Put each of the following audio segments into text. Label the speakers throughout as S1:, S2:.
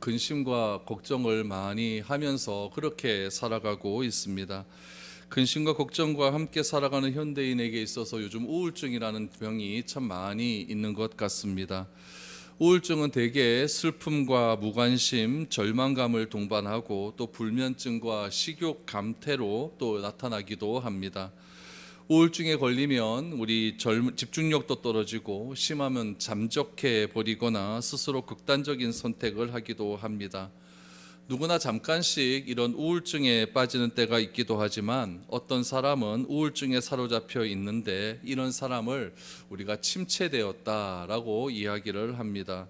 S1: 근심과 걱정을 많이 하면서 그렇게 살아가고 있습니다. 근심과 걱정과 함께 살아가는 현대인에게 있어서 요즘 우울증이라는 병이 참 많이 있는 것 같습니다. 우울증은 대개 슬픔과 무관심, 절망감을 동반하고 또 불면증과 식욕 감퇴로 또 나타나기도 합니다. 우울증에 걸리면 우리 집중력도 떨어지고 심하면 잠적해 버리거나 스스로 극단적인 선택을 하기도 합니다. 누구나 잠깐씩 이런 우울증에 빠지는 때가 있기도 하지만 어떤 사람은 우울증에 사로잡혀 있는데 이런 사람을 우리가 침체되었다라고 이야기를 합니다.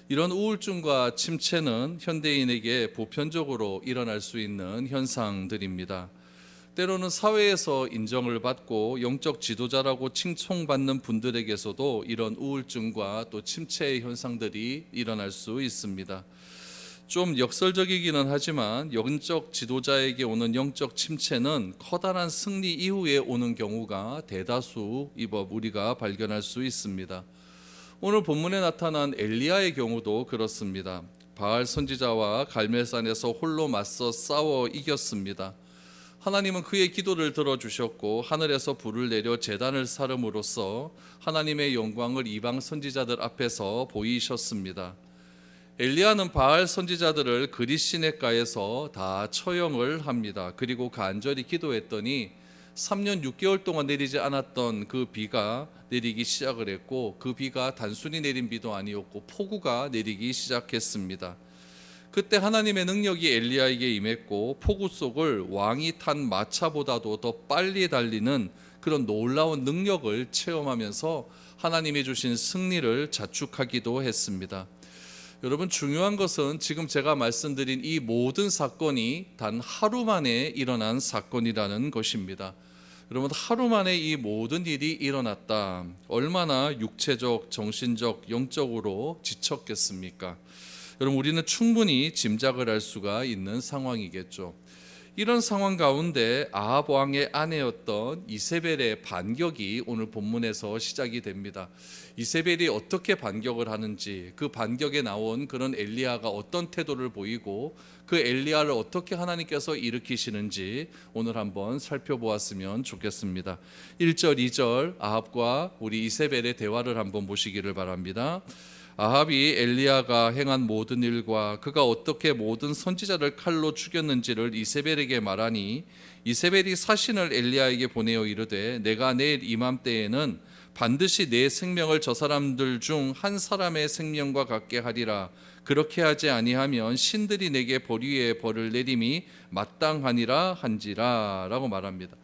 S1: 이런 우울증과 침체는 현대인에게 보편적으로 일어날 수 있는 현상들입니다. 때로는 사회에서 인정을 받고 영적 지도자라고 칭송받는 분들에게서도 이런 우울증과 또 침체의 현상들이 일어날 수 있습니다. 좀 역설적이기는 하지만 영적 지도자에게 오는 영적 침체는 커다란 승리 이후에 오는 경우가 대다수 우리가 발견할 수 있습니다. 오늘 본문에 나타난 엘리야의 경우도 그렇습니다. 바알 선지자와 갈멜산에서 홀로 맞서 싸워 이겼습니다. 하나님은 그의 기도를 들어주셨고 하늘에서 불을 내려 제단을 사름으로써 하나님의 영광을 이방 선지자들 앞에서 보이셨습니다. 엘리야는 바알 선지자들을 그릿시냇가에서 다 처형을 합니다. 그리고 간절히 기도했더니 3년 6개월 동안 내리지 않았던 그 비가 내리기 시작을 했고 그 비가 단순히 내린 비도 아니었고 폭우가 내리기 시작했습니다. 그때 하나님의 능력이 엘리야에게 임했고 폭우 속을 왕이 탄 마차보다도 더 빨리 달리는 그런 놀라운 능력을 체험하면서 하나님이 주신 승리를 자축하기도 했습니다. 여러분, 중요한 것은 지금 제가 말씀드린 이 모든 사건이 단 하루 만에 일어난 사건이라는 것입니다. 여러분, 하루 만에 이 모든 일이 일어났다. 얼마나 육체적, 정신적, 영적으로 지쳤겠습니까? 여러분, 우리는 충분히 짐작을 할 수가 있는 상황이겠죠. 이런 상황 가운데 아합 왕의 아내였던 이세벨의 반격이 오늘 본문에서 시작이 됩니다. 이세벨이 어떻게 반격을 하는지, 그 반격에 나온 그런 엘리야가 어떤 태도를 보이고 그 엘리야를 어떻게 하나님께서 일으키시는지 오늘 한번 살펴보았으면 좋겠습니다. 1절, 2절 아합과 우리 이세벨의 대화를 한번 보시기를 바랍니다. 아합이 엘리야가 행한 모든 일과 그가 어떻게 모든 선지자를 칼로 죽였는지를 이세벨에게 말하니 이세벨이 사신을 엘리야에게 보내어 이르되 내가 내일 이맘때에는 반드시 내 생명을 저 사람들 중 한 사람의 생명과 같게 하리라. 그렇게 하지 아니하면 신들이 내게 벌 위에 벌을 내림이 마땅하니라 한지라 라고 말합니다.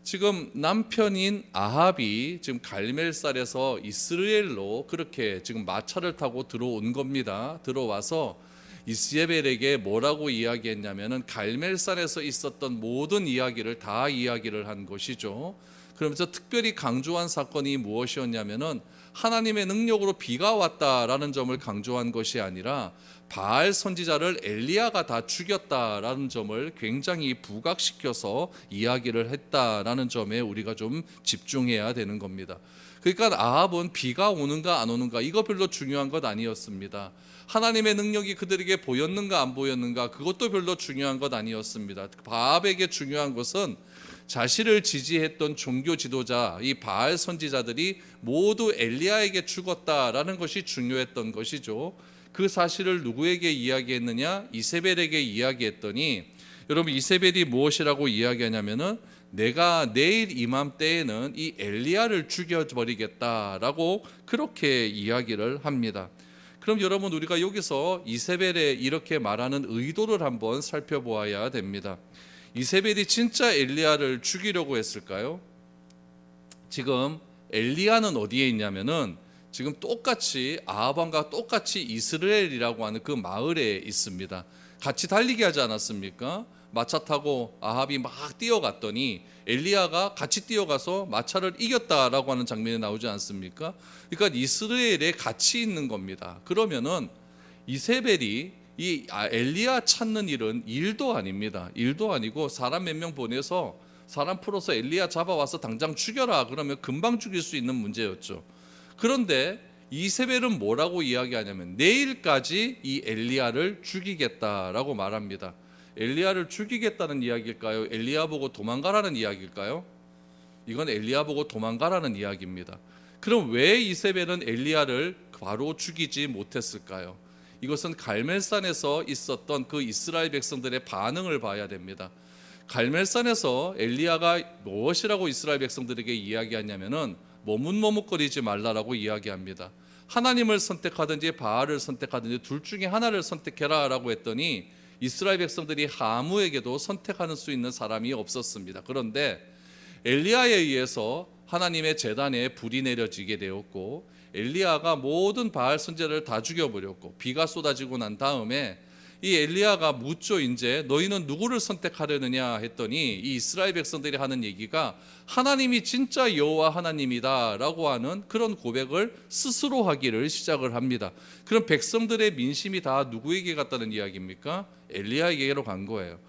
S1: 지금 남편인 아합이 지금 갈멜살에서 이스라엘로 그렇게 지금 마차를 타고 들어온 겁니다. 들어와서 이세벨에게 뭐라고 이야기했냐면은 갈멜산에서 있었던 모든 이야기를 다 이야기를 한 것이죠. 그러면서 특별히 강조한 사건이 무엇이었냐면은 하나님의 능력으로 비가 왔다라는 점을 강조한 것이 아니라 바알 선지자를 엘리야가 다 죽였다라는 점을 굉장히 부각시켜서 이야기를 했다라는 점에 우리가 좀 집중해야 되는 겁니다. 그러니까 아합은 비가 오는가 안 오는가 이거 별로 중요한 것 아니었습니다. 하나님의 능력이 그들에게 보였는가 안 보였는가 그것도 별로 중요한 것 아니었습니다. 아합에게 중요한 것은 자신을 지지했던 종교 지도자 이 바알 선지자들이 모두 엘리야에게 죽었다라는 것이 중요했던 것이죠. 그 사실을 누구에게 이야기했느냐? 이세벨에게 이야기했더니 여러분, 이세벨이 무엇이라고 이야기하냐면은 내가 내일 이맘때에는 이 엘리야를 죽여버리겠다라고 그렇게 이야기를 합니다. 그럼 여러분, 우리가 여기서 이세벨의 이렇게 말하는 의도를 한번 살펴보아야 됩니다. 이세벨이 진짜 엘리야를 죽이려고 했을까요? 지금 엘리야는 어디에 있냐면은 지금 똑같이 아합 왕과 똑같이 이스라엘이라고 하는 그 마을에 있습니다. 같이 달리게 하지 않았습니까? 마차 타고 아합이 막 뛰어갔더니 엘리야가 같이 뛰어가서 마차를 이겼다라고 하는 장면이 나오지 않습니까? 그러니까 이스라엘에 같이 있는 겁니다. 그러면은 이세벨이 이 엘리야 찾는 일은 일도 아닙니다. 일도 아니고 사람 몇 명 보내서 사람 풀어서 엘리야 잡아와서 당장 죽여라 그러면 금방 죽일 수 있는 문제였죠. 그런데 이세벨은 뭐라고 이야기하냐면 내일까지 이 엘리야를 죽이겠다라고 말합니다. 엘리야를 죽이겠다는 이야기일까요? 엘리야 보고 도망가라는 이야기일까요? 이건 엘리야 보고 도망가라는 이야기입니다. 그럼 왜 이세벨은 엘리야를 바로 죽이지 못했을까요? 이것은 갈멜산에서 있었던 그 이스라엘 백성들의 반응을 봐야 됩니다. 갈멜산에서 엘리야가 무엇이라고 이스라엘 백성들에게 이야기하냐면은 머뭇머뭇거리지 말라라고 이야기합니다. 하나님을 선택하든지 바알을 선택하든지 둘 중에 하나를 선택해라라고 했더니 이스라엘 백성들이 하무에게도 선택하는 수 있는 사람이 없었습니다. 그런데 엘리야에 의해서 하나님의 제단에 불이 내려지게 되었고 엘리야가 모든 바알 선지자를 다 죽여버렸고 비가 쏟아지고 난 다음에 이 엘리야가 묻죠. 이제 너희는 누구를 선택하려느냐 했더니 이 이스라엘 백성들이 하는 얘기가 하나님이 진짜 여호와 하나님이다라고 하는 그런 고백을 스스로 하기를 시작을 합니다. 그럼 백성들의 민심이 다 누구에게 갔다는 이야기입니까? 엘리야에게로 간 거예요.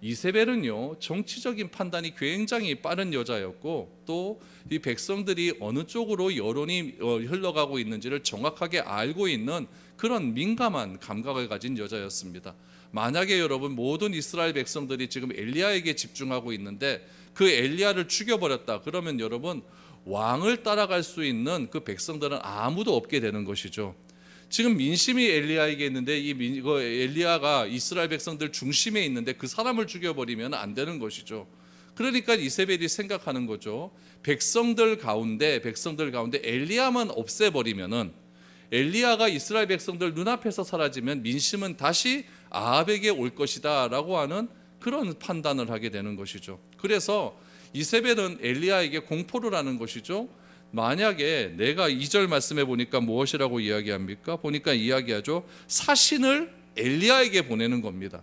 S1: 이세벨은요, 정치적인 판단이 굉장히 빠른 여자였고 또 이 백성들이 어느 쪽으로 여론이 흘러가고 있는지를 정확하게 알고 있는 그런 민감한 감각을 가진 여자였습니다. 만약에 여러분 모든 이스라엘 백성들이 지금 엘리야에게 집중하고 있는데 그 엘리야를 죽여버렸다 그러면 여러분 왕을 따라갈 수 있는 그 백성들은 아무도 없게 되는 것이죠. 지금 민심이 엘리야에게 있는데 엘리야가 이스라엘 백성들 중심에 있는데 그 사람을 죽여버리면 안 되는 것이죠. 그러니까 이세벨이 생각하는 거죠. 백성들 가운데 엘리야만 없애버리면은 엘리야가 이스라엘 백성들 눈앞에서 사라지면 민심은 다시 아합에게 올 것이다 라고 하는 그런 판단을 하게 되는 것이죠. 그래서 이세벨은 엘리야에게 공포를 하는 것이죠. 만약에 내가 2절 말씀해 보니까 무엇이라고 이야기합니까? 보니까 이야기하죠. 사신을 엘리야에게 보내는 겁니다.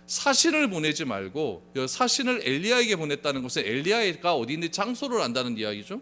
S1: 사신을 보내지 말고 사신을 엘리야에게 보냈다는 것은 엘리야가 어디 있는지 장소를 안다는 이야기죠.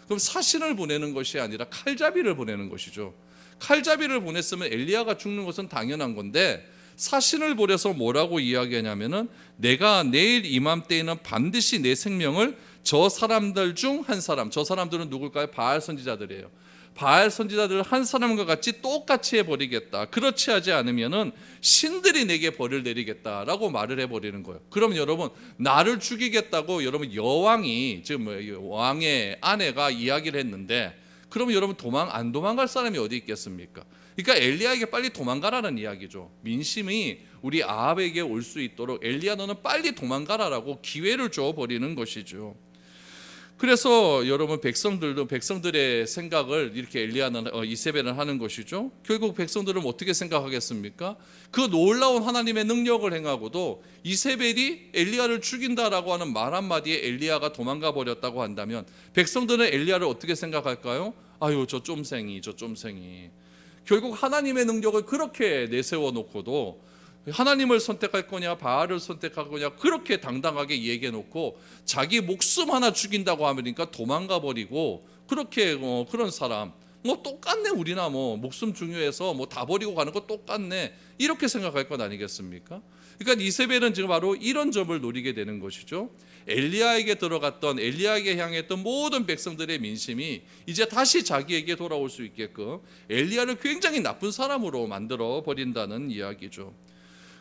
S1: 그럼 사신을 보내는 것이 아니라 칼자비를 보내는 것이죠. 칼자비를 보냈으면 엘리야가 죽는 것은 당연한 건데 사신을 보내서 뭐라고 이야기하냐면은 내가 내일 이맘때에는 반드시 내 생명을 저 사람들 중 한 사람, 저 사람들은 누굴까요? 바알 선지자들이에요. 바알 선지자들 한 사람과 같이 똑같이 해버리겠다. 그렇지 하지 않으면은 신들이 내게 벌을 내리겠다라고 말을 해버리는 거예요. 그럼 여러분 나를 죽이겠다고 여러분 여왕이 지금 왕의 아내가 이야기를 했는데 그러면 여러분 안 도망갈 사람이 어디 있겠습니까? 그러니까 엘리야에게 빨리 도망가라는 이야기죠. 민심이 우리 아합에게 올 수 있도록 엘리야 너는 빨리 도망가라라고 기회를 줘버리는 것이죠. 그래서 여러분 백성들의 생각을 이렇게 이세벨은 하는 것이죠. 결국 백성들은 어떻게 생각하겠습니까? 그 놀라운 하나님의 능력을 행하고도 이세벨이 엘리야를 죽인다라고 하는 말 한마디에 엘리야가 도망가 버렸다고 한다면 백성들은 엘리야를 어떻게 생각할까요? 아유 저 쫌생이 결국 하나님의 능력을 그렇게 내세워 놓고도 하나님을 선택할 거냐 바알을 선택할 거냐 그렇게 당당하게 얘기해 놓고 자기 목숨 하나 죽인다고 하니까 도망가 버리고 그렇게 그런 사람 똑같네. 우리나 목숨 중요해서 다 버리고 가는 거 똑같네 이렇게 생각할 것 아니겠습니까? 그러니까 이세벨은 지금 바로 이런 점을 노리게 되는 것이죠. 엘리야에게 향했던 모든 백성들의 민심이 이제 다시 자기에게 돌아올 수 있게끔 엘리야를 굉장히 나쁜 사람으로 만들어 버린다는 이야기죠.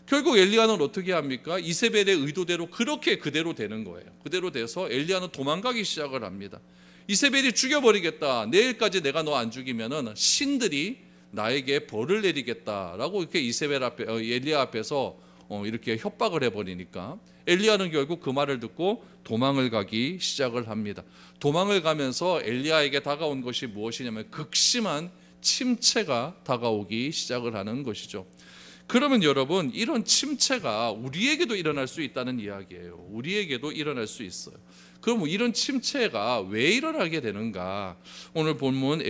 S1: 결국 엘리야는 어떻게 합니까? 이세벨의 의도대로 그대로 되는 거예요. 그대로 돼서 엘리야는 도망가기 시작을 합니다. 이세벨이 죽여버리겠다. 내일까지 내가 너 안 죽이면은 신들이 나에게 벌을 내리겠다라고 이렇게 엘리야 앞에서 이렇게 협박을 해버리니까 엘리야는 결국 그 말을 듣고 도망을 가기 시작을 합니다. 도망을 가면서 엘리야에게 다가온 것이 무엇이냐면 극심한 침체가 다가오기 시작을 하는 것이죠. 그러면 여러분 이런 침체가 우리에게도 일어날 수 있다는 이야기예요. 우리에게도 일어날 수 있어요. 그럼 이런 침체가 왜 일어나게 되는가? 오늘 본문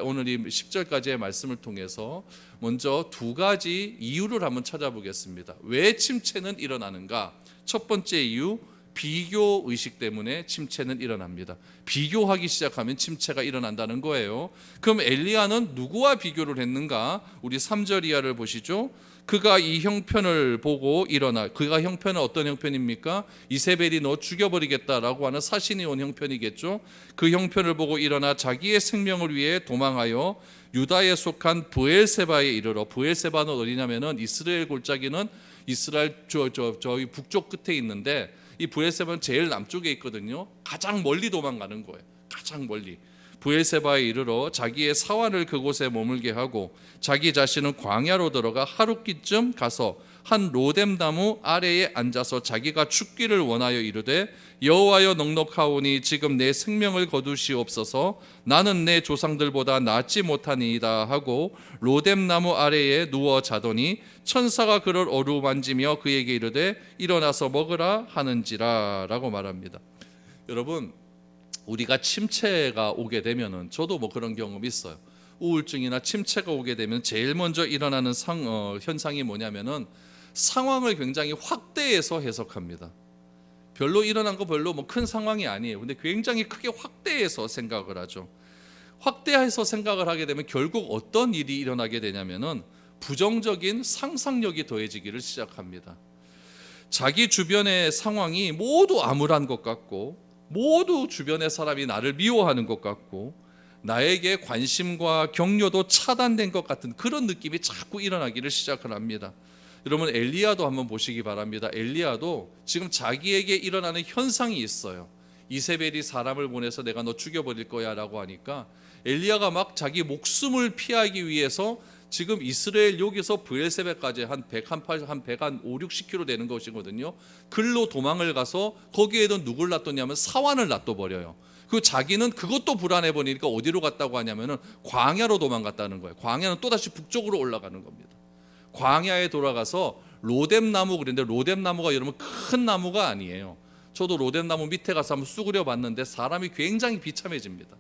S1: 오늘 이 10절까지의 말씀을 통해서 먼저 두 가지 이유를 한번 찾아보겠습니다. 왜 침체는 일어나는가? 첫 번째 이유, 비교 의식 때문에 침체는 일어납니다. 비교하기 시작하면 침체가 일어난다는 거예요. 그럼 엘리야는 누구와 비교를 했는가? 우리 3절 이하를 보시죠. 그가 이 형편을 보고 일어나. 그가 형편은 어떤 형편입니까? 이세벨이 너 죽여버리겠다라고 하는 사신이 온 형편이겠죠. 그 형편을 보고 일어나 자기의 생명을 위해 도망하여 유다에 속한 브엘세바에 이르러. 브엘세바는 어디냐면은 이스라엘 골짜기는 이스라엘 저기 북쪽 끝에 있는데, 이 브엘세바는 제일 남쪽에 있거든요. 가장 멀리 도망가는 거예요. 가장 멀리. 브엘세바에 이르러 자기의 사환을 그곳에 머물게 하고 자기 자신은 광야로 들어가 하룻기쯤 가서 한 로뎀 나무 아래에 앉아서 자기가 죽기를 원하여 이르되 여호와여 넉넉하오니 지금 내 생명을 거두시옵소서. 나는 내 조상들보다 낫지 못하니이다 하고 로뎀 나무 아래에 누워 자더니 천사가 그를 어루만지며 그에게 이르되 일어나서 먹으라 하는지라 라고 말합니다. 여러분, 우리가 침체가 오게 되면은, 저도 뭐 그런 경험이 있어요. 우울증이나 침체가 오게 되면 제일 먼저 일어나는 현상이 뭐냐면은 상황을 굉장히 확대해서 해석합니다. 별로 일어난 거 별로 뭐 큰 상황이 아니에요. 근데 굉장히 크게 확대해서 생각을 하죠. 확대해서 생각을 하게 되면 결국 어떤 일이 일어나게 되냐면은 부정적인 상상력이 더해지기를 시작합니다. 자기 주변의 상황이 모두 암울한 것 같고, 모두 주변의 사람이 나를 미워하는 것 같고, 나에게 관심과 격려도 차단된 것 같은 그런 느낌이 자꾸 일어나기를 시작을 합니다. 여러분, 엘리야도 한번 보시기 바랍니다. 엘리야도 지금 자기에게 일어나는 현상이 있어요. 이세벨이 사람을 보내서 내가 너 죽여버릴 거야 라고 하니까 엘리야가 막 자기 목숨을 피하기 위해서 지금 이스라엘 여기서 브엘세바까지 한 5, 60km 되는 것이거든요. 글로 도망을 가서 거기에도 누굴 놔뒀냐면 사환을 놔둬버려요. 그 자기는 그것도 불안해 보니까 어디로 갔다고 하냐면은 광야로 도망갔다는 거예요. 광야는 또다시 북쪽으로 올라가는 겁니다. 광야에 돌아가서 로뎀 나무, 그런데 로뎀 나무가 여러분 큰 나무가 아니에요. 저도 로뎀 나무 밑에 가서 한번 쑥으려 봤는데 사람이 굉장히 비참해집니다.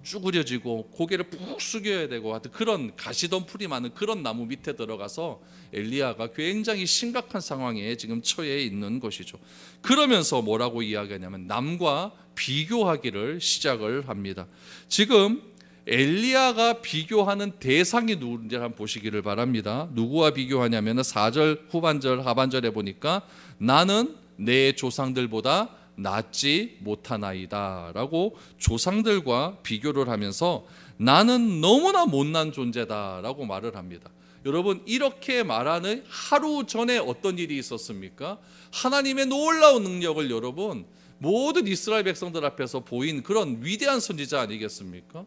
S1: 쭈그려지고 고개를 푹 숙여야 되고 하여튼 그런 가시덤불이 많은 그런 나무 밑에 들어가서 엘리야가 굉장히 심각한 상황에 지금 처해 있는 것이죠. 그러면서 뭐라고 이야기하냐면 남과 비교하기를 시작을 합니다. 지금 엘리야가 비교하는 대상이 누군지 한번 보시기를 바랍니다. 누구와 비교하냐면 4절 후반절 하반절에 보니까 나는 내 조상들보다 낫지 못하나이다 라고 조상들과 비교를 하면서 나는 너무나 못난 존재다 라고 말을 합니다. 여러분, 이렇게 말하는 하루 전에 어떤 일이 있었습니까? 하나님의 놀라운 능력을 여러분 모든 이스라엘 백성들 앞에서 보인 그런 위대한 선지자 아니겠습니까?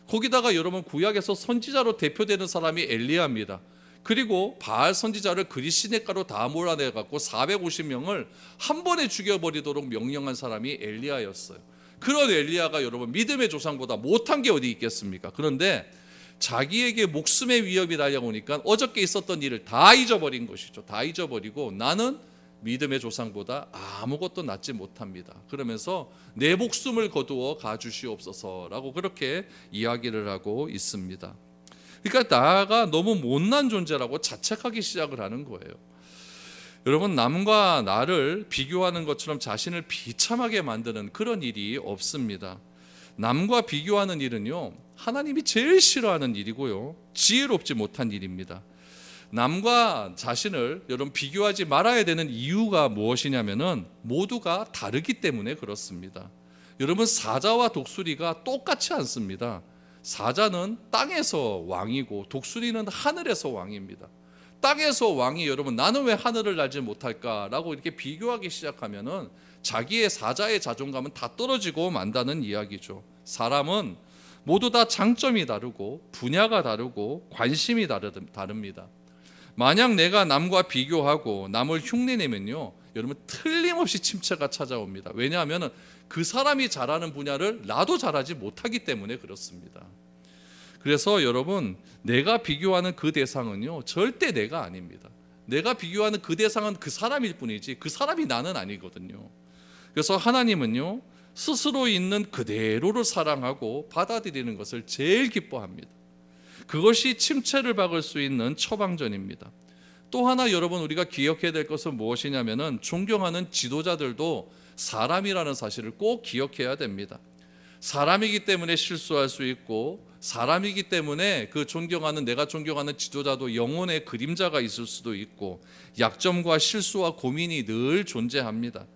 S1: 거기다가 여러분 구약에서 선지자로 대표되는 사람이 엘리야입니다. 그리고 바알 선지자를 그리시네가로 다 몰아내갖고 450명을 한 번에 죽여버리도록 명령한 사람이 엘리야였어요. 그런 엘리야가 여러분 믿음의 조상보다 못한 게 어디 있겠습니까? 그런데 자기에게 목숨의 위협이 달려오니까 어저께 있었던 일을 다 잊어버린 것이죠. 다 잊어버리고 나는 믿음의 조상보다 아무것도 낫지 못합니다. 그러면서 내 목숨을 거두어 가주시옵소서라고 그렇게 이야기를 하고 있습니다. 그러니까 나가 너무 못난 존재라고 자책하기 시작을 하는 거예요. 여러분, 남과 나를 비교하는 것처럼 자신을 비참하게 만드는 그런 일이 없습니다. 남과 비교하는 일은요, 하나님이 제일 싫어하는 일이고요, 지혜롭지 못한 일입니다. 남과 자신을 여러분 비교하지 말아야 되는 이유가 무엇이냐면은 모두가 다르기 때문에 그렇습니다. 여러분, 사자와 독수리가 똑같지 않습니다. 사자는 땅에서 왕이고 독수리는 하늘에서 왕입니다. 땅에서 왕이 여러분 나는 왜 하늘을 날지 못할까라고 이렇게 비교하기 시작하면은 자기의 사자의 자존감은 다 떨어지고 만다는 이야기죠. 사람은 모두 다 장점이 다르고 분야가 다르고 관심이 다릅니다. 만약 내가 남과 비교하고 남을 흉내내면요, 여러분 틀림없이 침체가 찾아옵니다. 왜냐하면 그 사람이 잘하는 분야를 나도 잘하지 못하기 때문에 그렇습니다. 그래서 여러분, 내가 비교하는 그 대상은요 절대 내가 아닙니다. 내가 비교하는 그 대상은 그 사람일 뿐이지 그 사람이 나는 아니거든요. 그래서 하나님은요 스스로 있는 그대로를 사랑하고 받아들이는 것을 제일 기뻐합니다. 그것이 침체를 박을 수 있는 처방전입니다. 또 하나 여러분 우리가 기억해야 될 것은 무엇이냐면은 존경하는 지도자들도 사람이라는 사실을 꼭 기억해야 됩니다. 사람이기 때문에 실수할 수 있고 사람이기 때문에 그 내가 존경하는 지도자도 영혼의 그림자가 있을 수도 있고 약점과 실수와 고민이 늘 존재합니다.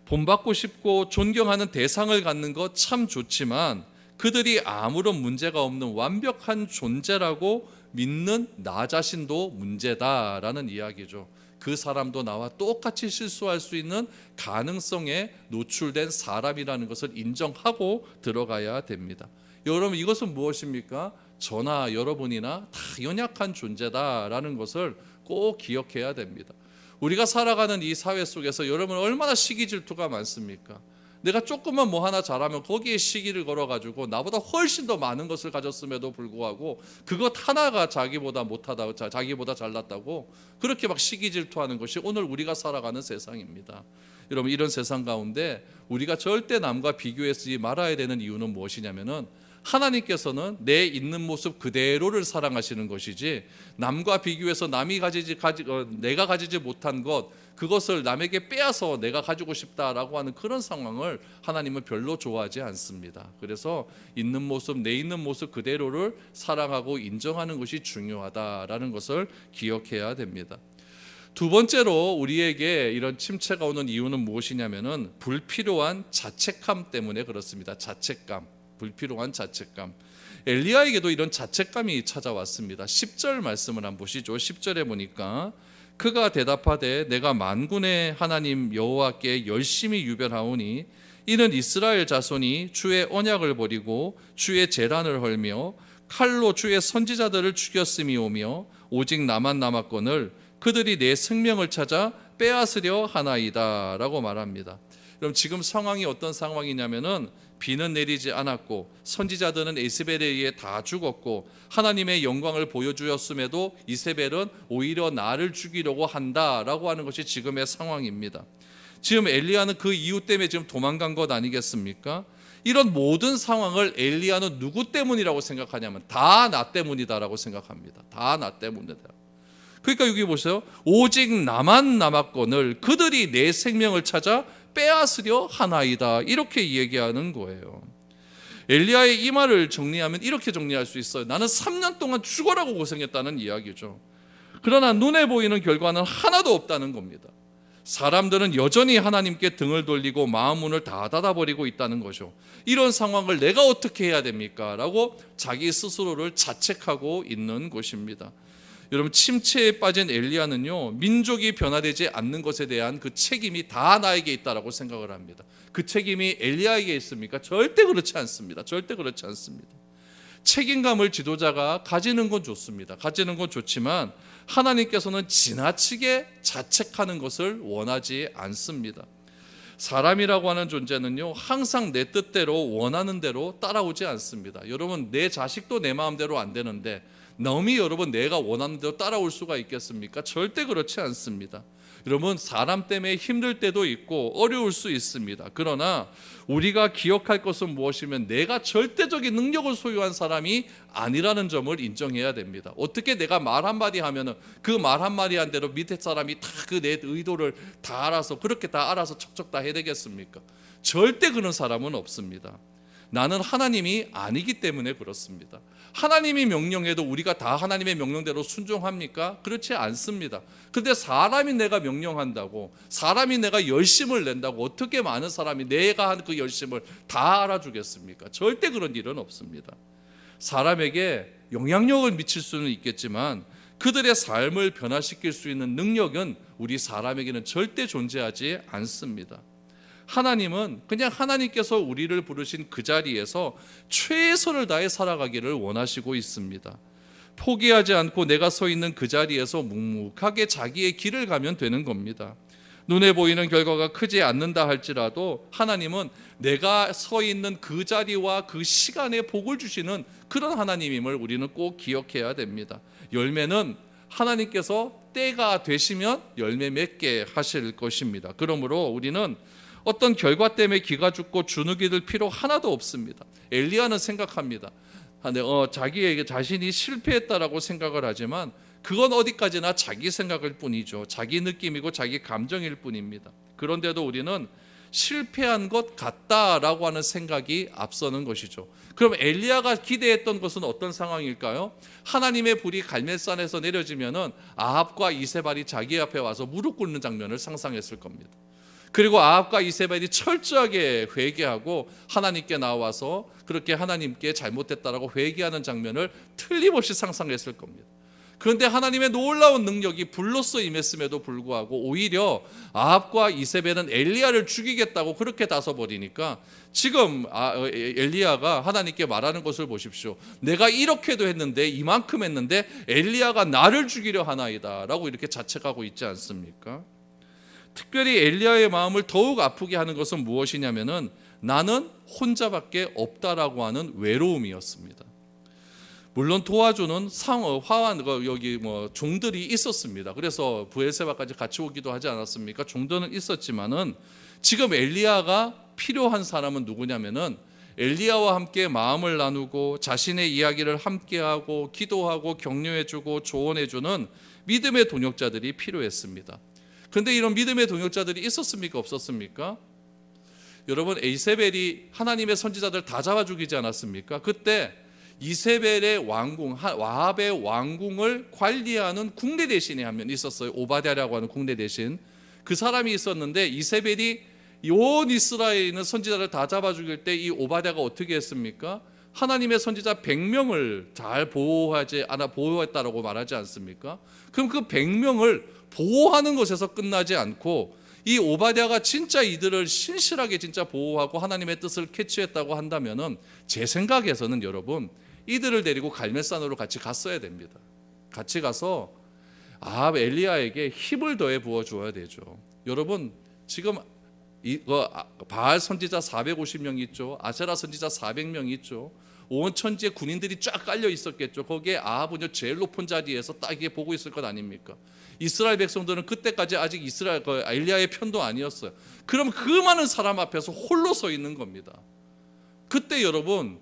S1: 본받고 싶고 존경하는 대상을 갖는 것 참 좋지만 그들이 아무런 문제가 없는 완벽한 존재라고 믿는 나 자신도 문제다라는 이야기죠. 그 사람도 나와 똑같이 실수할 수 있는 가능성에 노출된 사람이라는 것을 인정하고 들어가야 됩니다. 여러분, 이것은 무엇입니까? 저나 여러분이나 다 연약한 존재다라는 것을 꼭 기억해야 됩니다. 우리가 살아가는 이 사회 속에서 여러분 얼마나 시기 질투가 많습니까? 내가 조금만 뭐 하나 잘하면 거기에 시기를 걸어가지고 나보다 훨씬 더 많은 것을 가졌음에도 불구하고 그것 하나가 자기보다 못하다, 자기보다 잘났다고 그렇게 막 시기 질투하는 것이 오늘 우리가 살아가는 세상입니다. 여러분, 이런 세상 가운데 우리가 절대 남과 비교하지 말아야 되는 이유는 무엇이냐면은 하나님께서는 내 있는 모습 그대로를 사랑하시는 것이지 남과 비교해서 내가 가지지 못한 것 그것을 남에게 빼앗아 내가 가지고 싶다라고 하는 그런 상황을 하나님은 별로 좋아하지 않습니다. 그래서 있는 모습, 내 있는 모습 그대로를 사랑하고 인정하는 것이 중요하다라는 것을 기억해야 됩니다. 두 번째로 우리에게 이런 침체가 오는 이유는 무엇이냐면은 불필요한 자책감 때문에 그렇습니다. 불필요한 자책감. 엘리야에게도 이런 자책감이 찾아왔습니다. 10절 말씀을 한번 보시죠. 10절에 보니까 그가 대답하되 내가 만군의 하나님 여호와께 열심히 유별하오니 이는 이스라엘 자손이 주의 언약을 버리고 주의 제단을 헐며 칼로 주의 선지자들을 죽였음이오며 오직 나만 남았거늘 그들이 내 생명을 찾아 빼앗으려 하나이다 라고 말합니다. 그럼 지금 상황이 어떤 상황이냐면은 비는 내리지 않았고 선지자들은 이세벨에 의해 다 죽었고 하나님의 영광을 보여주었음에도 이세벨은 오히려 나를 죽이려고 한다라고 하는 것이 지금의 상황입니다. 지금 엘리야는 그 이유 때문에 지금 도망간 것 아니겠습니까? 이런 모든 상황을 엘리야는 누구 때문이라고 생각하냐면 다 나 때문이다라고 생각합니다. 다 나 때문이다. 그러니까 여기 보세요. 오직 나만 남았거늘 그들이 내 생명을 찾아 빼앗으려 하나이다 이렇게 얘기하는 거예요. 엘리야의 이 말을 정리하면 이렇게 정리할 수 있어요. 나는 3년 동안 죽어라고 고생했다는 이야기죠. 그러나 눈에 보이는 결과는 하나도 없다는 겁니다. 사람들은 여전히 하나님께 등을 돌리고 마음 문을 다 닫아버리고 있다는 거죠. 이런 상황을 내가 어떻게 해야 됩니까? 라고 자기 스스로를 자책하고 있는 것입니다. 여러분, 침체에 빠진 엘리야는요 민족이 변화되지 않는 것에 대한 그 책임이 다 나에게 있다라고 생각을 합니다. 그 책임이 엘리야에게 있습니까? 절대 그렇지 않습니다. 절대 그렇지 않습니다. 책임감을 지도자가 가지는 건 좋습니다. 가지는 건 좋지만 하나님께서는 지나치게 자책하는 것을 원하지 않습니다. 사람이라고 하는 존재는요 항상 내 뜻대로 원하는 대로 따라오지 않습니다. 여러분, 내 자식도 내 마음대로 안 되는데 남이 여러분 내가 원하는 대로 따라올 수가 있겠습니까? 절대 그렇지 않습니다. 여러분, 사람 때문에 힘들 때도 있고 어려울 수 있습니다. 그러나 우리가 기억할 것은 무엇이면 내가 절대적인 능력을 소유한 사람이 아니라는 점을 인정해야 됩니다. 어떻게 내가 말 한마디 하면은 그 말 한마디 한 대로 밑에 사람이 다 그 내 의도를 다 알아서 그렇게 다 알아서 척척 다 해야 되겠습니까? 절대 그런 사람은 없습니다. 나는 하나님이 아니기 때문에 그렇습니다. 하나님이 명령해도 우리가 다 하나님의 명령대로 순종합니까? 그렇지 않습니다. 그런데 사람이 내가 명령한다고, 사람이 내가 열심을 낸다고 어떻게 많은 사람이 내가 한 그 열심을 다 알아주겠습니까? 절대 그런 일은 없습니다. 사람에게 영향력을 미칠 수는 있겠지만 그들의 삶을 변화시킬 수 있는 능력은 우리 사람에게는 절대 존재하지 않습니다. 하나님은 그냥 하나님께서 우리를 부르신 그 자리에서 최선을 다해 살아가기를 원하시고 있습니다. 포기하지 않고 내가 서 있는 그 자리에서 묵묵하게 자기의 길을 가면 되는 겁니다. 눈에 보이는 결과가 크지 않는다 할지라도 하나님은 내가 서 있는 그 자리와 그 시간에 복을 주시는 그런 하나님임을 우리는 꼭 기억해야 됩니다. 열매는 하나님께서 때가 되시면 열매 맺게 하실 것입니다. 그러므로 우리는 어떤 결과 때문에 기가 죽고 주눅이 들 필요 하나도 없습니다. 엘리야는 생각합니다. 자기에게 자신이 실패했다라고 생각을 하지만 그건 어디까지나 자기 생각일 뿐이죠. 자기 느낌이고 자기 감정일 뿐입니다. 그런데도 우리는 실패한 것 같다라고 하는 생각이 앞서는 것이죠. 그럼 엘리야가 기대했던 것은 어떤 상황일까요? 하나님의 불이 갈멜산에서 내려지면은 아합과 이세벨이 자기 앞에 와서 무릎 꿇는 장면을 상상했을 겁니다. 그리고 아합과 이세벨이 철저하게 회개하고 하나님께 나와서 그렇게 하나님께 잘못했다라고 회개하는 장면을 틀림없이 상상했을 겁니다. 그런데 하나님의 놀라운 능력이 불로써 임했음에도 불구하고 오히려 아합과 이세벨은 엘리야를 죽이겠다고 그렇게 나서버리니까 지금 엘리야가 하나님께 말하는 것을 보십시오. 내가 이렇게도 했는데 이만큼 했는데 엘리야가 나를 죽이려 하나이다 라고 이렇게 자책하고 있지 않습니까? 특별히 엘리야의 마음을 더욱 아프게 하는 것은 무엇이냐면은 나는 혼자밖에 없다라고 하는 외로움이었습니다. 물론 도와주는 화환 여기 종들이 있었습니다. 그래서 브엘세바까지 같이 오기도 하지 않았습니까? 종들은 있었지만은 지금 엘리야가 필요한 사람은 누구냐면은 엘리야와 함께 마음을 나누고 자신의 이야기를 함께하고 기도하고 격려해주고 조언해주는 믿음의 동역자들이 필요했습니다. 그런데 이런 믿음의 동역자들이 있었습니까? 없었습니까? 여러분, 이세벨이 하나님의 선지자들 다 잡아 죽이지 않았습니까? 그때 이세벨의 왕궁, 와합의 왕궁을 관리하는 국내 대신이 한 명 있었어요. 오바댜라고 하는 국내 대신. 그 사람이 있었는데 이세벨이 온 이스라엘에 있는 선지자를 다 잡아 죽일 때 이 오바댜가 어떻게 했습니까? 하나님의 선지자 100명을 잘 보호했다라고 말하지 않습니까? 그럼 그 100명을 보호하는 것에서 끝나지 않고 이 오바댜가 진짜 이들을 신실하게 진짜 보호하고 하나님의 뜻을 캐치했다고 한다면은 제 생각에서는 여러분 이들을 데리고 갈멜산으로 같이 갔어야 됩니다. 같이 가서 아합 엘리야에게 힘을 더해 부어 주어야 되죠. 여러분 지금 바알 선지자 450명 있죠. 아세라 선지자 400명 있죠. 온 천지의 군인들이 쫙 깔려 있었겠죠. 거기에 아합은요 제일 높은 자리에서 딱 이게 보고 있을 것 아닙니까? 이스라엘 백성들은 그때까지 아직 엘리야의 편도 아니었어요. 그럼 그 많은 사람 앞에서 홀로 서 있는 겁니다. 그때 여러분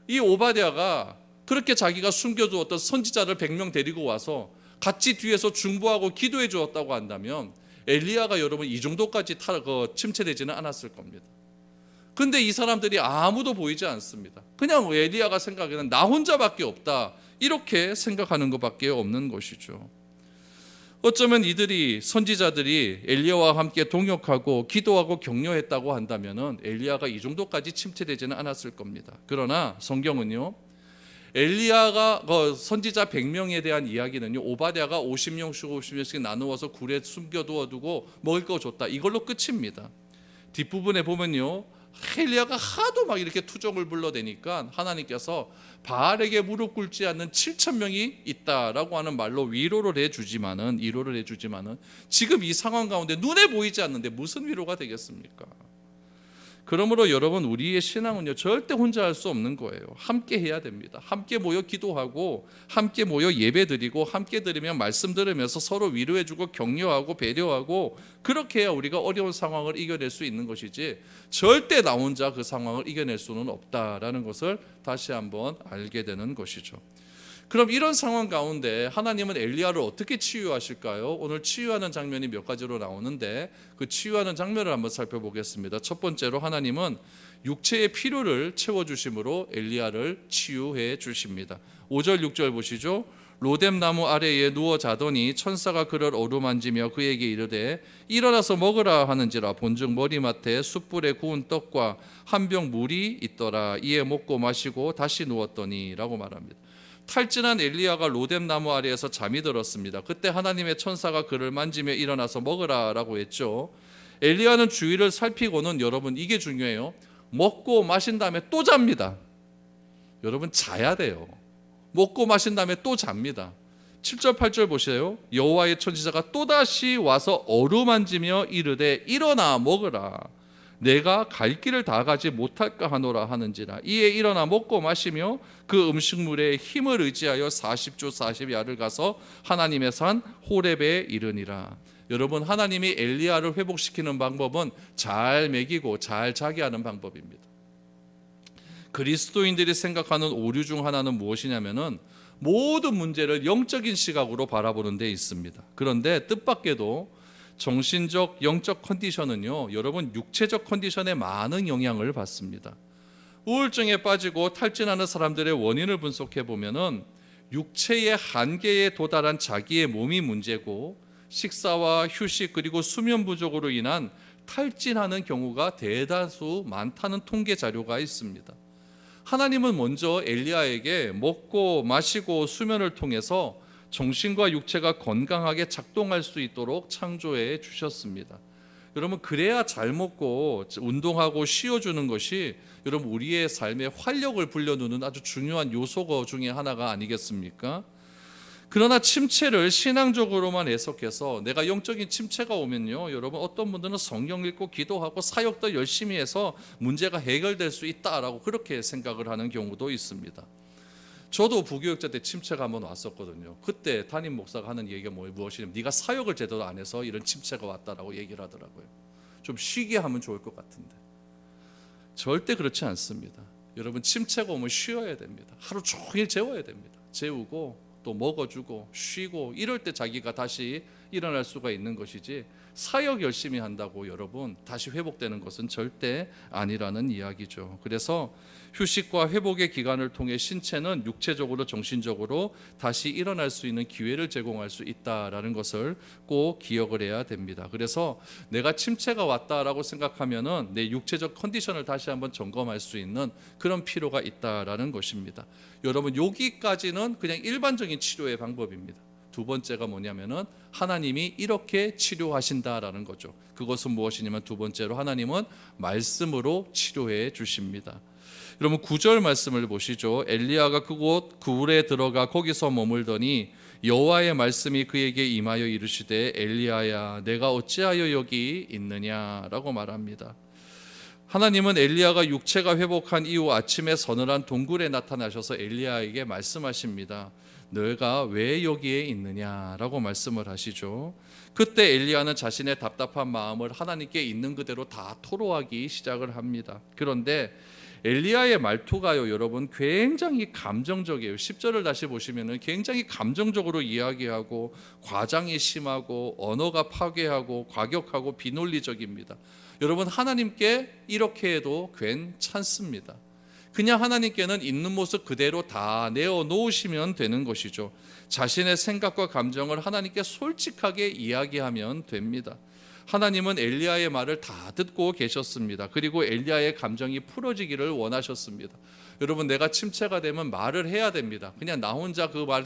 S1: 이 오바댜가 그렇게 자기가 숨겨두었던 선지자를 100명 데리고 와서 같이 뒤에서 중보하고 기도해 주었다고 한다면 엘리야가 여러분 이 정도까지 침체되지는 않았을 겁니다. 근데 이 사람들이 아무도 보이지 않습니다. 그냥 엘리야가 생각에는 나 혼자밖에 없다 이렇게 생각하는 것밖에 없는 것이죠. 어쩌면 선지자들이 엘리야와 함께 동역하고 기도하고 격려했다고 한다면은 엘리야가 이 정도까지 침체되지는 않았을 겁니다. 그러나 성경은요 엘리야가 선지자 100명에 대한 이야기는요 오바댜가 50명씩 나누어서 굴에 숨겨두고 먹을 거 줬다 이걸로 끝입니다. 뒷부분에 보면요 엘리야가 하도 막 이렇게 투정을 불러대니까 하나님께서 바알에게 무릎 꿇지 않는 7,000명이 있다라고 하는 말로 위로를 해주지만은 지금 이 상황 가운데 눈에 보이지 않는데 무슨 위로가 되겠습니까? 그러므로 여러분 우리의 신앙은요 절대 혼자 할 수 없는 거예요. 함께 해야 됩니다. 함께 모여 기도하고 함께 모여 예배드리고 함께 드리면 말씀 들으면서 서로 위로해주고 격려하고 배려하고 그렇게 해야 우리가 어려운 상황을 이겨낼 수 있는 것이지 절대 나 혼자 그 상황을 이겨낼 수는 없다라는 것을 다시 한번 알게 되는 것이죠. 그럼 이런 상황 가운데 하나님은 엘리야를 어떻게 치유하실까요? 오늘 치유하는 장면이 몇 가지로 나오는데 그 치유하는 장면을 한번 살펴보겠습니다. 첫 번째로 하나님은 육체의 필요를 채워주심으로 엘리야를 치유해 주십니다. 5절 6절 보시죠. 로뎀 나무 아래에 누워 자더니 천사가 그를 어루만지며 그에게 이르되 일어나서 먹으라 하는지라 본즉 머리맡에 숯불에 구운 떡과 한 병 물이 있더라. 이에 먹고 마시고 다시 누웠더니 라고 말합니다. 탈진한 엘리야가 로뎀 나무 아래에서 잠이 들었습니다. 그때 하나님의 천사가 그를 만지며 일어나서 먹으라 라고 했죠. 엘리야는 주위를 살피고는 여러분 이게 중요해요. 먹고 마신 다음에 또 잡니다. 여러분 자야 돼요. 먹고 마신 다음에 또 잡니다. 7절 8절 보세요. 여호와의 천지자가 또다시 와서 어루만지며 이르되 일어나 먹으라. 내가 갈 길을 다 가지 못할까 하노라 하는지라. 이에 일어나 먹고 마시며 그 음식물에 힘을 의지하여 40주 40야를 가서 하나님의 산 호렙에 이르니라. 여러분 하나님이 엘리야를 회복시키는 방법은 잘 먹이고 잘 자게 하는 방법입니다. 그리스도인들이 생각하는 오류 중 하나는 무엇이냐면은 모든 문제를 영적인 시각으로 바라보는 데 있습니다. 그런데 뜻밖에도 정신적, 영적 컨디션은요, 여러분 육체적 컨디션에 많은 영향을 받습니다. 우울증에 빠지고 탈진하는 사람들의 원인을 분석해 보면은 육체의 한계에 도달한 자기의 몸이 문제고, 식사와 휴식 그리고 수면 부족으로 인한 탈진하는 경우가 대다수 많다는 통계 자료가 있습니다. 하나님은 먼저 엘리야에게 먹고 마시고 수면을 통해서 정신과 육체가 건강하게 작동할 수 있도록 창조해 주셨습니다. 여러분, 그래야 잘 먹고 운동하고 쉬어주는 것이 여러분 우리의 삶에 활력을 불려누는 아주 중요한 요소 중에 하나가 아니겠습니까? 그러나 침체를 신앙적으로만 해석해서 내가 영적인 침체가 오면요, 여러분 어떤 분들은 성경 읽고 기도하고 사역도 열심히 해서 문제가 해결될 수 있다라고 그렇게 생각을 하는 경우도 있습니다. 저도 부교육자 때 침체가 한번 왔었거든요. 그때 담임 목사가 하는 얘기가 무엇이냐면 네가 사역을 제대로 안 해서 이런 침체가 왔다라고 얘기를 하더라고요. 좀 쉬게 하면 좋을 것 같은데 절대 그렇지 않습니다. 여러분, 침체가 오면 쉬어야 됩니다. 하루 종일 재워야 됩니다. 재우고 또 먹어주고 쉬고 이럴 때 자기가 다시 일어날 수가 있는 것이지, 사역 열심히 한다고 여러분 다시 회복되는 것은 절대 아니라는 이야기죠. 그래서 휴식과 회복의 기간을 통해 신체는 육체적으로 정신적으로 다시 일어날 수 있는 기회를 제공할 수 있다라는 것을 꼭 기억을 해야 됩니다. 그래서 내가 침체가 왔다라고 생각하면은 내 육체적 컨디션을 다시 한번 점검할 수 있는 그런 필요가 있다라는 것입니다. 여러분, 여기까지는 그냥 일반적인 치료의 방법입니다. 두 번째가 뭐냐면은 하나님이 이렇게 치료하신다라는 거죠. 그것은 무엇이냐면 두 번째로 하나님은 말씀으로 치료해 주십니다. 여러분, 9절 말씀을 보시죠. 엘리야가 그곳 굴에 들어가 거기서 머물더니 여호와의 말씀이 그에게 임하여 이르시되 엘리야야 내가 어찌하여 여기 있느냐라고 말합니다. 하나님은 엘리야가 육체가 회복한 이후 아침에 서늘한 동굴에 나타나셔서 엘리야에게 말씀하십니다. 너가 왜 여기에 있느냐라고 말씀을 하시죠. 그때 엘리야는 자신의 답답한 마음을 하나님께 있는 그대로 다 토로하기 시작을 합니다. 그런데 엘리야의 말투가요, 여러분 굉장히 감정적이에요. 10절을 다시 보시면은 굉장히 감정적으로 이야기하고 과장이 심하고 언어가 파괴하고 과격하고 비논리적입니다. 여러분, 하나님께 이렇게 해도 괜찮습니다. 그냥 하나님께는 있는 모습 그대로 다 내어놓으시면 되는 것이죠. 자신의 생각과 감정을 하나님께 솔직하게 이야기하면 됩니다. 하나님은 엘리야의 말을 다 듣고 계셨습니다. 그리고 엘리야의 감정이 풀어지기를 원하셨습니다. 여러분, 내가 침체가 되면 말을 해야 됩니다. 그냥 나 혼자 그 말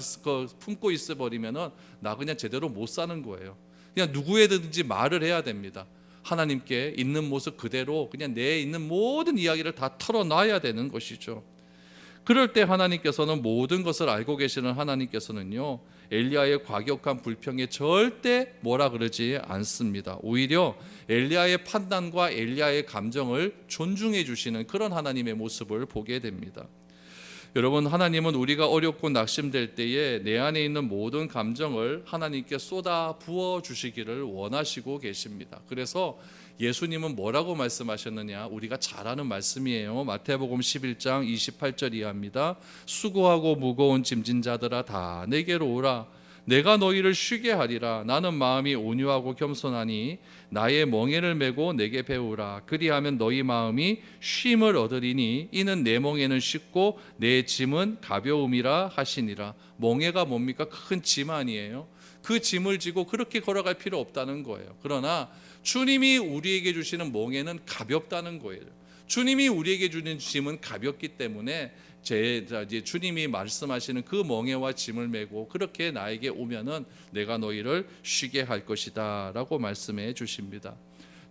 S1: 품고 있어 버리면은 나 그냥 제대로 못 사는 거예요. 그냥 누구에든지 말을 해야 됩니다. 하나님께 있는 모습 그대로 그냥 내 있는 모든 이야기를 다 털어놔야 되는 것이죠. 그럴 때 하나님께서는 모든 것을 알고 계시는 하나님께서는요, 엘리야의 과격한 불평에 절대 뭐라 그러지 않습니다. 오히려 엘리야의 판단과 엘리야의 감정을 존중해 주시는 그런 하나님의 모습을 보게 됩니다. 여러분, 하나님은 우리가 어렵고 낙심될 때에 내 안에 있는 모든 감정을 하나님께 쏟아 부어 주시기를 원하시고 계십니다. 그래서 예수님은 뭐라고 말씀하셨느냐, 우리가 잘 아는 말씀이에요. 마태복음 11장 28절 이하입니다. 수고하고 무거운 짐진 자들아 다 내게로 오라. 내가 너희를 쉬게 하리라. 나는 마음이 온유하고 겸손하니 나의 멍에를 메고 내게 배우라. 그리하면 너희 마음이 쉼을 얻으리니 이는 내 멍에는 쉽고 내 짐은 가벼움이라 하시니라. 멍에가 뭡니까? 큰 짐 아니에요? 그 짐을 지고 그렇게 걸어갈 필요 없다는 거예요. 그러나 주님이 우리에게 주시는 멍에는 가볍다는 거예요. 주님이 우리에게 주는 짐은 가볍기 때문에 이제 주님이 말씀하시는 그 멍에와 짐을 메고 그렇게 나에게 오면은 내가 너희를 쉬게 할 것이다 라고 말씀해 주십니다.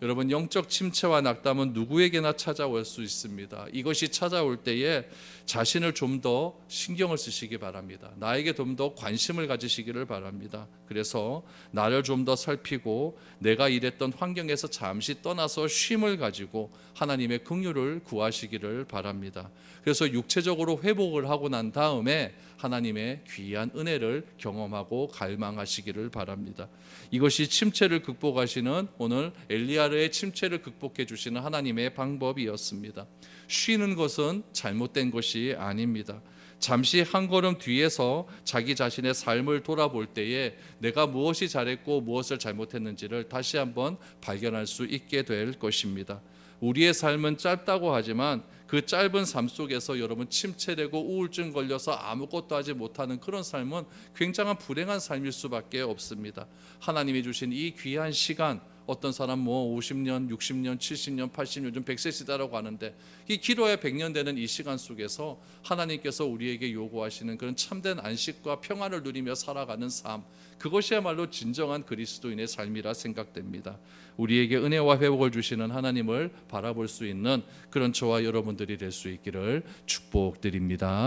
S1: 여러분, 영적 침체와 낙담은 누구에게나 찾아올 수 있습니다. 이것이 찾아올 때에 자신을 좀 더 신경을 쓰시기 바랍니다. 나에게 좀 더 관심을 가지시기를 바랍니다. 그래서 나를 좀 더 살피고 내가 일했던 환경에서 잠시 떠나서 쉼을 가지고 하나님의 긍휼을 구하시기를 바랍니다. 그래서 육체적으로 회복을 하고 난 다음에 하나님의 귀한 은혜를 경험하고 갈망하시기를 바랍니다. 이것이 침체를 극복하시는, 오늘 엘리야의 침체를 극복해 주시는 하나님의 방법이었습니다. 쉬는 것은 잘못된 것이 아닙니다. 잠시 한 걸음 뒤에서 자기 자신의 삶을 돌아볼 때에 내가 무엇이 잘했고 무엇을 잘못했는지를 다시 한번 발견할 수 있게 될 것입니다. 우리의 삶은 짧다고 하지만 그 짧은 삶 속에서 여러분 침체되고 우울증 걸려서 아무것도 하지 못하는 그런 삶은 굉장한 불행한 삶일 수밖에 없습니다. 하나님이 주신 이 귀한 시간, 어떤 사람 50년, 60년, 70년, 80년, 요즘 100세 시대라고 하는데 이 길어야 100년 되는 이 시간 속에서 하나님께서 우리에게 요구하시는 그런 참된 안식과 평안을 누리며 살아가는 삶, 그것이야말로 진정한 그리스도인의 삶이라 생각됩니다. 우리에게 은혜와 회복을 주시는 하나님을 바라볼 수 있는 그런 저와 여러분들이 될 수 있기를 축복드립니다.